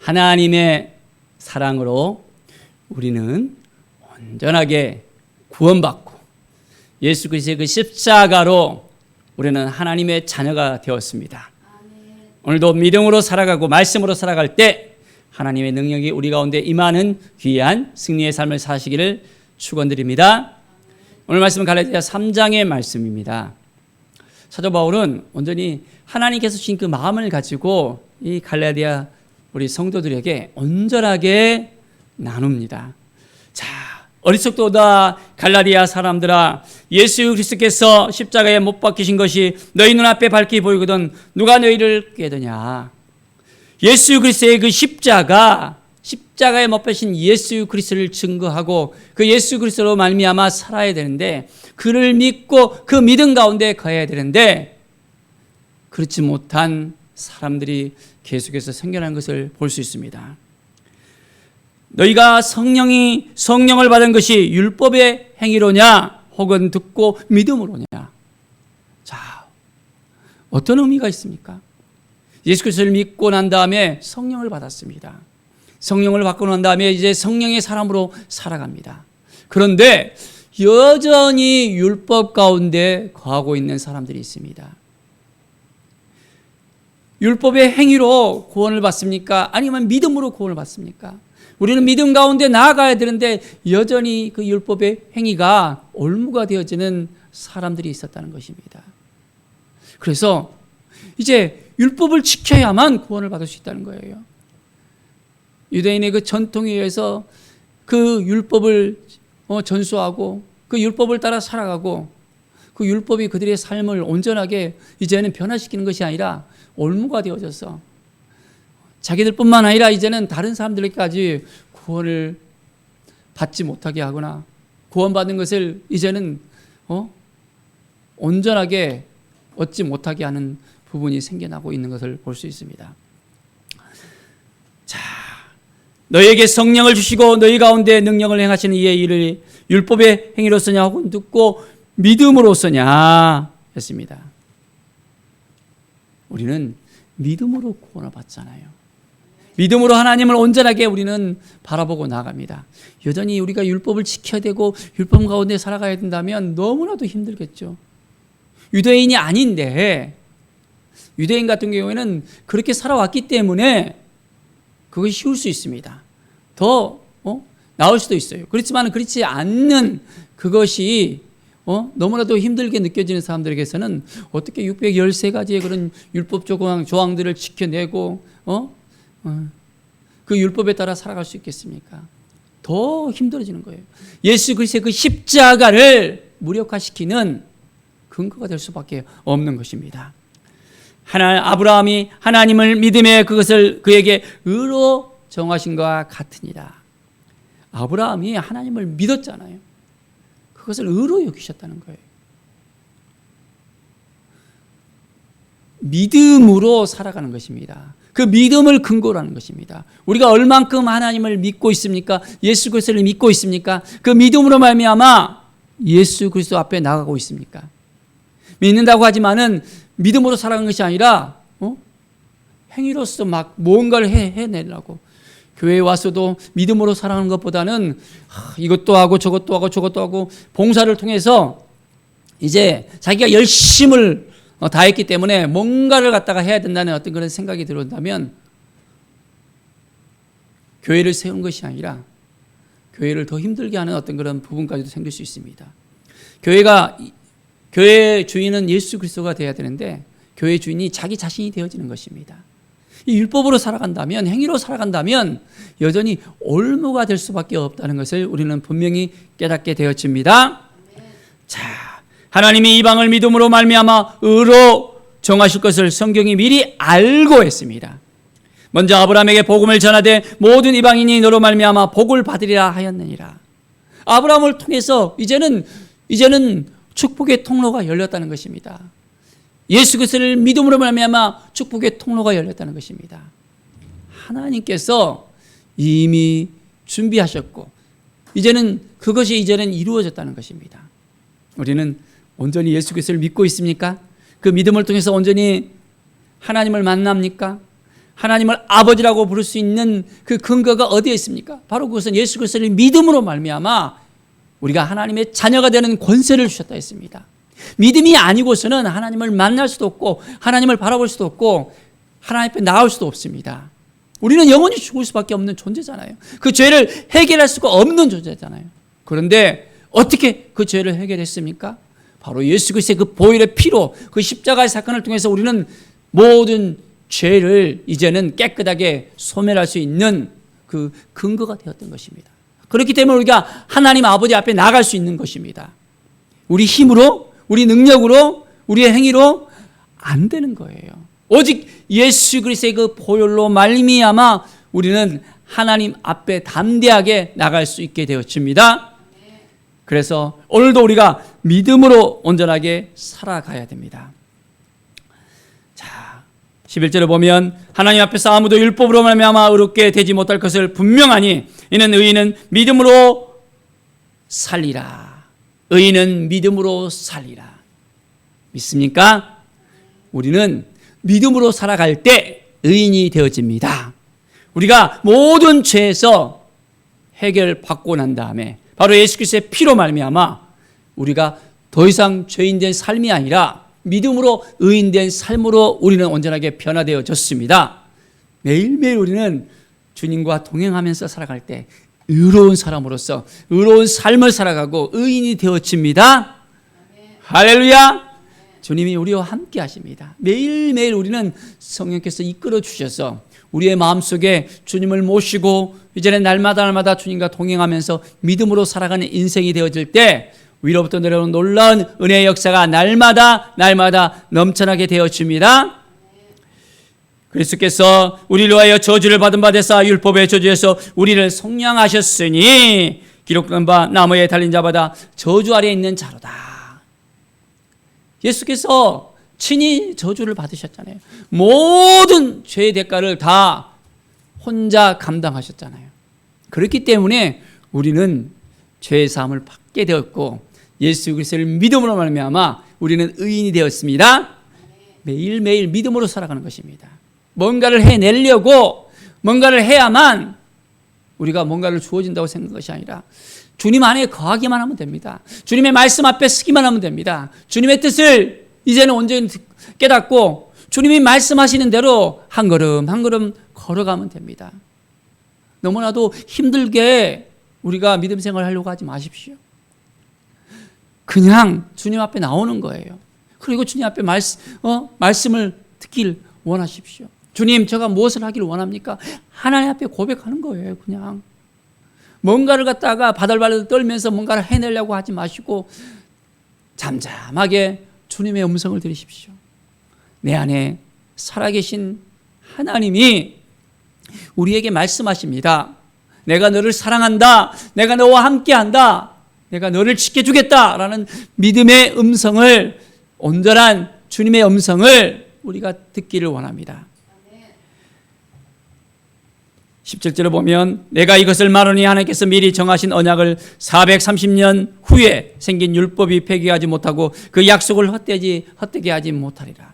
하나님의 사랑으로 우리는 온전하게 구원받고 예수 그리스도의 그 십자가로 우리는 하나님의 자녀가 되었습니다. 오늘도 믿음으로 살아가고 말씀으로 살아갈 때 하나님의 능력이 우리 가운데 임하는 귀한 승리의 삶을 사시기를 축원드립니다. 오늘 말씀은 갈라디아 3장의 말씀입니다. 사도 바울은 온전히 하나님께서 주신 그 마음을 가지고 이 갈라디아 우리 성도들에게 온전하게 나눕니다. 자, 어리석도다 갈라디아 사람들아, 예수 그리스도께서 십자가에 못 박히신 것이 너희 눈앞에 밝게 보이거든 누가 너희를 깨드냐. 예수 그리스도의 그 십자가에 못 박힌 예수 그리스도를 증거하고 그 예수 그리스도로 말미암아 살아야 되는데, 그를 믿고 그 믿음 가운데 가야 되는데, 그렇지 못한 사람들이 계속해서 생겨나는 것을 볼 수 있습니다. 너희가 성령을 받은 것이 율법의 행위로냐 혹은 듣고 믿음으로냐. 자, 어떤 의미가 있습니까? 예수 그리스도를 믿고 난 다음에 성령을 받았습니다. 성령을 받고 난 다음에 이제 성령의 사람으로 살아갑니다. 그런데 여전히 율법 가운데 거하고 있는 사람들이 있습니다. 율법의 행위로 구원을 받습니까? 아니면 믿음으로 구원을 받습니까? 우리는 믿음 가운데 나아가야 되는데 여전히 그 율법의 행위가 올무가 되어지는 사람들이 있었다는 것입니다. 그래서 이제 율법을 지켜야만 구원을 받을 수 있다는 거예요. 유대인의 그 전통에 의해서 그 율법을 전수하고 그 율법을 따라 살아가고 그 율법이 그들의 삶을 온전하게 이제는 변화시키는 것이 아니라 올무가 되어져서 자기들뿐만 아니라 이제는 다른 사람들까지 구원을 받지 못하게 하거나 구원받는 것을 이제는 온전하게 얻지 못하게 하는 부분이 생겨나고 있는 것을 볼 수 있습니다. 자, 너희에게 성령을 주시고 너희 가운데 능력을 행하시는 이의 일을 율법의 행위로 쓰냐 혹은 듣고 믿음으로 쓰냐 했습니다. 우리는 믿음으로 구원을 받잖아요. 믿음으로 하나님을 온전하게 우리는 바라보고 나갑니다. 여전히 우리가 율법을 지켜야 되고 율법 가운데 살아가야 된다면 너무나도 힘들겠죠. 유대인이 아닌데, 유대인 같은 경우에는 그렇게 살아왔기 때문에 그것이 쉬울 수 있습니다. 더 나을 수도 있어요. 그렇지만 그렇지 않는 그것이 너무나도 힘들게 느껴지는 사람들에게서는 어떻게 613가지의 그런 율법 조항들을 지켜내고 그 율법에 따라 살아갈 수 있겠습니까? 더 힘들어지는 거예요. 예수 그리스도의 그 십자가를 무력화시키는 근거가 될 수밖에 없는 것입니다. 아브라함이 하나님을 믿음에 그것을 그에게 의로 정하신 것과 같으니라. 아브라함이 하나님을 믿었잖아요. 그것을 의로 여기셨다는 거예요. 믿음으로 살아가는 것입니다. 그 믿음을 근거로 하는 것입니다. 우리가 얼만큼 하나님을 믿고 있습니까? 예수 그리스도를 믿고 있습니까? 그 믿음으로 말미암아 예수 그리스도 앞에 나가고 있습니까? 믿는다고 하지만은 믿음으로 살아가는 것이 아니라 행위로서 막 뭔가를 해내려고, 교회에 와서도 믿음으로 살아가는 것보다는 이것도 하고 저것도 하고 저것도 하고 봉사를 통해서 이제 자기가 열심을 다했기 때문에 뭔가를 갖다가 해야 된다는 어떤 그런 생각이 들어온다면 교회를 세우는 것이 아니라 교회를 더 힘들게 하는 어떤 그런 부분까지도 생길 수 있습니다. 교회의 주인은 예수 그리스도가 되어야 되는데 교회 주인이 자기 자신이 되어지는 것입니다. 이 율법으로 살아간다면, 행위로 살아간다면 여전히 올무가 될 수밖에 없다는 것을 우리는 분명히 깨닫게 되어집니다. 자, 하나님이 이방을 믿음으로 말미암아 의로 정하실 것을 성경이 미리 알고 했습니다. 먼저 아브라함에게 복음을 전하되 모든 이방인이 너로 말미암아 복을 받으리라 하였느니라. 아브라함을 통해서 이제는 축복의 통로가 열렸다는 것입니다. 예수 그리스도를 믿음으로 말미암아 축복의 통로가 열렸다는 것입니다. 하나님께서 이미 준비하셨고 그것이 이제는 이루어졌다는 것입니다. 우리는 온전히 예수 그리스도를 믿고 있습니까? 그 믿음을 통해서 온전히 하나님을 만납니까? 하나님을 아버지라고 부를 수 있는 그 근거가 어디에 있습니까? 바로 그것은 예수 그리스도를 믿음으로 말미암아 우리가 하나님의 자녀가 되는 권세를 주셨다 했습니다. 믿음이 아니고서는 하나님을 만날 수도 없고 하나님을 바라볼 수도 없고 하나님 앞에 나올 수도 없습니다. 우리는 영원히 죽을 수밖에 없는 존재잖아요. 그 죄를 해결할 수가 없는 존재잖아요. 그런데 어떻게 그 죄를 해결했습니까? 바로 예수 그리스도의 그 보혈의 피로, 그 십자가의 사건을 통해서 우리는 모든 죄를 이제는 깨끗하게 소멸할 수 있는 그 근거가 되었던 것입니다. 그렇기 때문에 우리가 하나님 아버지 앞에 나갈 수 있는 것입니다. 우리 힘으로, 우리 능력으로, 우리의 행위로 안 되는 거예요. 오직 예수 그리스도의 그 보혈로 말미암아 우리는 하나님 앞에 담대하게 나갈 수 있게 되어집니다. 그래서 오늘도 우리가 믿음으로 온전하게 살아가야 됩니다. 자, 11절에 보면 하나님 앞에서 아무도 율법으로 말미암아 의롭게 되지 못할 것을 분명하니 이는 의인은 믿음으로 살리라. 의인은 믿음으로 살리라. 믿습니까? 우리는 믿음으로 살아갈 때 의인이 되어집니다. 우리가 모든 죄에서 해결받고 난 다음에 바로 예수 그리스도의 피로 말미암아 우리가 더 이상 죄인된 삶이 아니라 믿음으로 의인된 삶으로 우리는 온전하게 변화되어졌습니다. 매일매일 우리는 주님과 동행하면서 살아갈 때 의로운 사람으로서 의로운 삶을 살아가고 의인이 되어집니다. 할렐루야! 주님이 우리와 함께 하십니다. 매일매일 우리는 성령께서 이끌어 주셔서 우리의 마음속에 주님을 모시고 이제는 날마다 주님과 동행하면서 믿음으로 살아가는 인생이 되어질 때 위로부터 내려오는 놀라운 은혜의 역사가 날마다 넘쳐나게 되어집니다. 그리스도께서 우리를 위하여 저주를 받은 바 되사 율법의 저주에서 우리를 속량하셨으니 기록된 바 나무에 달린 자마다 저주 아래에 있는 자로다. 예수께서 친히 저주를 받으셨잖아요. 모든 죄의 대가를 다 혼자 감당하셨잖아요. 그렇기 때문에 우리는 죄의 사함을 받게 되었고 예수 그리스도를 믿음으로 말미암아 우리는 의인이 되었습니다. 매일매일 믿음으로 살아가는 것입니다. 뭔가를 해내려고 뭔가를 해야만 우리가 뭔가를 주어진다고 생각한 것이 아니라 주님 안에 거하기만 하면 됩니다. 주님의 말씀 앞에 서기만 하면 됩니다. 주님의 뜻을 이제는 온전히 깨닫고 주님이 말씀하시는 대로 한 걸음 한 걸음 걸어가면 됩니다. 너무나도 힘들게 우리가 믿음 생활을 하려고 하지 마십시오. 그냥 주님 앞에 나오는 거예요. 그리고 주님 앞에 말씀을 듣길 원하십시오. 주님, 제가 무엇을 하기를 원합니까? 하나님 앞에 고백하는 거예요. 그냥 뭔가를 갖다가 바들바들 떨면서 뭔가를 해내려고 하지 마시고 잠잠하게 주님의 음성을 들으십시오. 내 안에 살아계신 하나님이 우리에게 말씀하십니다. 내가 너를 사랑한다. 내가 너와 함께한다. 내가 너를 지켜주겠다라는 믿음의 음성을, 온전한 주님의 음성을 우리가 듣기를 원합니다. 17절에 보면 내가 이것을 말하니 하나님께서 미리 정하신 언약을 430년 후에 생긴 율법이 폐기하지 못하고 그 약속을 헛되게 하지 못하리라.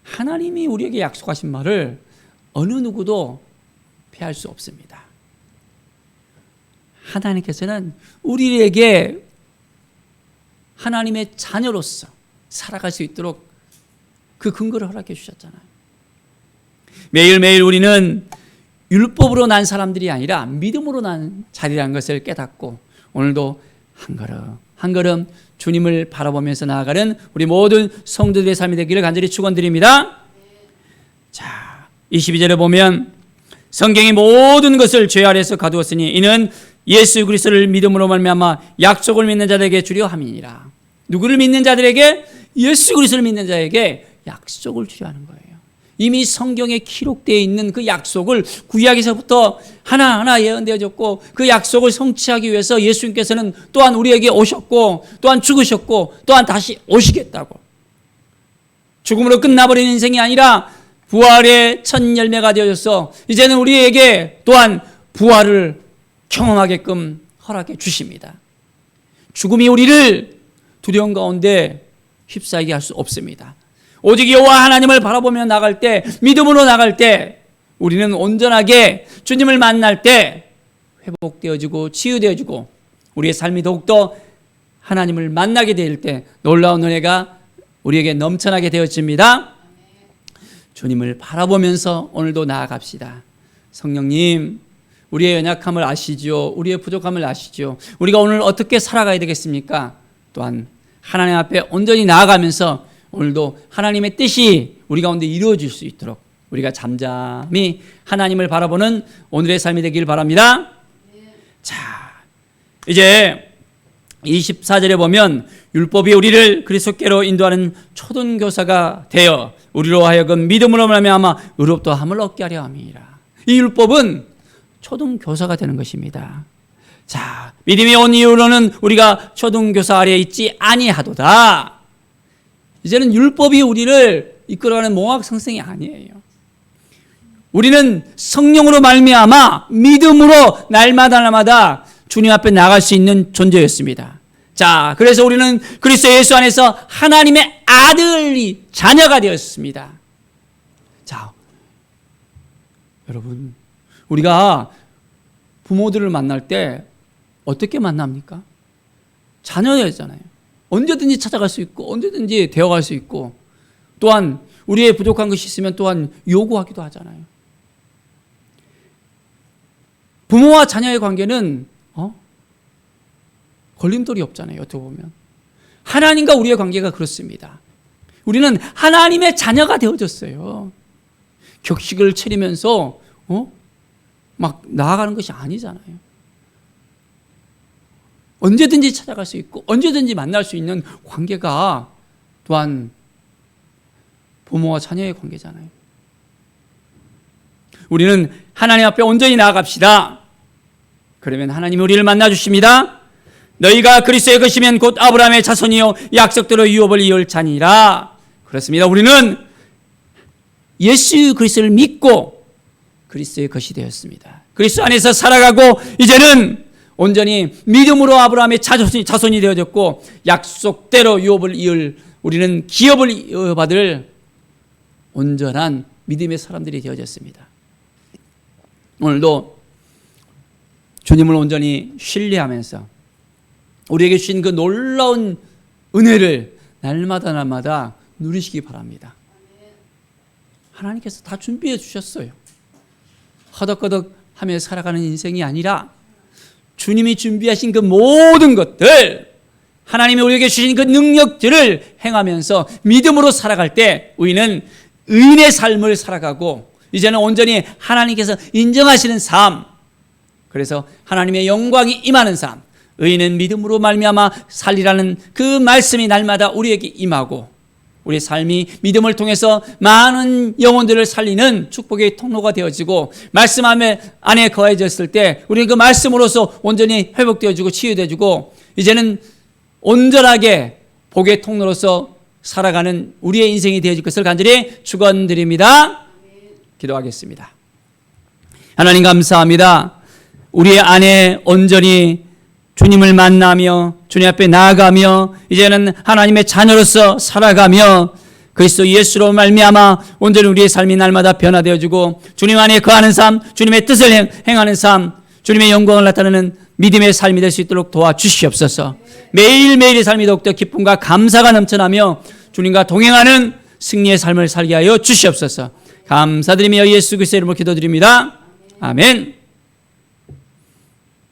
하나님이 우리에게 약속하신 말을 어느 누구도 피할 수 없습니다. 하나님께서는 우리에게 하나님의 자녀로서 살아갈 수 있도록 그 근거를 허락해 주셨잖아요. 매일매일 우리는 율법으로 난 사람들이 아니라 믿음으로 난 자리라는 것을 깨닫고 오늘도 한 걸음 한 걸음 주님을 바라보면서 나아가는 우리 모든 성도들의 삶이 되기를 간절히 축원드립니다. 자, 22절에 보면 성경이 모든 것을 죄 아래에서 가두었으니 이는 예수 그리스도를 믿음으로 말미암아 약속을 믿는 자들에게 주려 함이니라. 누구를 믿는 자들에게? 예수 그리스도를 믿는 자에게 약속을 주려 하는 거예요. 이미 성경에 기록되어 있는 그 약속을 구약에서부터 하나하나 예언되어졌고 그 약속을 성취하기 위해서 예수님께서는 또한 우리에게 오셨고 또한 죽으셨고 또한 다시 오시겠다고. 죽음으로 끝나버린 인생이 아니라 부활의 첫 열매가 되어져서 이제는 우리에게 또한 부활을 경험하게끔 허락해 주십니다. 죽음이 우리를 두려움 가운데 휩싸이게 할 수 없습니다. 오직 여호와 하나님을 바라보며 나갈 때, 믿음으로 나갈 때, 우리는 온전하게 주님을 만날 때 회복되어지고 치유되어지고 우리의 삶이 더욱더 하나님을 만나게 될 때 놀라운 은혜가 우리에게 넘쳐나게 되어집니다. 주님을 바라보면서 오늘도 나아갑시다. 성령님, 우리의 연약함을 아시죠? 우리의 부족함을 아시죠? 우리가 오늘 어떻게 살아가야 되겠습니까? 또한 하나님 앞에 온전히 나아가면서 오늘도 하나님의 뜻이 우리 가운데 이루어질 수 있도록 우리가 잠잠히 하나님을 바라보는 오늘의 삶이 되길 바랍니다. 자, 이제 24절에 보면 율법이 우리를 그리스도께로 인도하는 초등교사가 되어 우리로 하여금 믿음으로 말미암아 의롭도함을 얻게 하려 함이라. 이 율법은 초등교사가 되는 것입니다. 자, 믿음이 온 이후로는 우리가 초등교사 아래에 있지 아니하도다. 이제는 율법이 우리를 이끌어가는 몽학 성생이 아니에요. 우리는 성령으로 말미암아 믿음으로 날마다 주님 앞에 나갈 수 있는 존재였습니다. 자, 그래서 우리는 그리스도 예수 안에서 하나님의 아들이 자녀가 되었습니다. 자, 여러분, 우리가 부모들을 만날 때 어떻게 만납니까? 자녀였잖아요. 언제든지 찾아갈 수 있고 언제든지 되어갈 수 있고 또한 우리의 부족한 것이 있으면 또한 요구하기도 하잖아요. 부모와 자녀의 관계는 걸림돌이 없잖아요. 어떻게 보면 하나님과 우리의 관계가 그렇습니다. 우리는 하나님의 자녀가 되어졌어요. 격식을 차리면서 막 나아가는 것이 아니잖아요. 언제든지 찾아갈 수 있고 언제든지 만날 수 있는 관계가 또한 부모와 자녀의 관계잖아요. 우리는 하나님 앞에 온전히 나아갑시다. 그러면 하나님이 우리를 만나주십니다. 너희가 그리스도의 것이면 곧 아브라함의 자손이요 약속대로 유업을 이을 자니라. 그렇습니다. 우리는 예수 그리스도를 믿고 그리스도의 것이 되었습니다. 그리스도 안에서 살아가고 이제는 온전히 믿음으로 아브라함의 자손이 되어졌고 약속대로 유업을 이을 우리는 기업을 이어받을 온전한 믿음의 사람들이 되어졌습니다. 오늘도 주님을 온전히 신뢰하면서 우리에게 주신 그 놀라운 은혜를 날마다 누리시기 바랍니다. 하나님께서 다 준비해 주셨어요. 허덕허덕하며 살아가는 인생이 아니라 주님이 준비하신 그 모든 것들, 하나님이 우리에게 주신 그 능력들을 행하면서 믿음으로 살아갈 때 우리는 의인의 삶을 살아가고 이제는 온전히 하나님께서 인정하시는 삶, 그래서 하나님의 영광이 임하는 삶, 의인은 믿음으로 말미암아 살리라는 그 말씀이 날마다 우리에게 임하고 우리의 삶이 믿음을 통해서 많은 영혼들을 살리는 축복의 통로가 되어지고 말씀 안에 거해졌을 때 우리는 그 말씀으로서 온전히 회복되어지고 치유되어지고 이제는 온전하게 복의 통로로서 살아가는 우리의 인생이 되어질 것을 간절히 축원드립니다. 기도하겠습니다. 하나님 감사합니다. 우리의 안에 온전히 주님을 만나며 주님 앞에 나아가며 이제는 하나님의 자녀로서 살아가며 그리스도 예수로 말미암아 온전히 우리의 삶이 날마다 변화되어지고 주님 안에 거하는 삶, 주님의 뜻을 행하는 삶, 주님의 영광을 나타내는 믿음의 삶이 될 수 있도록 도와주시옵소서. 매일매일의 삶이 더욱더 기쁨과 감사가 넘쳐나며 주님과 동행하는 승리의 삶을 살게 하여 주시옵소서. 감사드리며 예수 그리스도의 이름으로 기도드립니다. 아멘.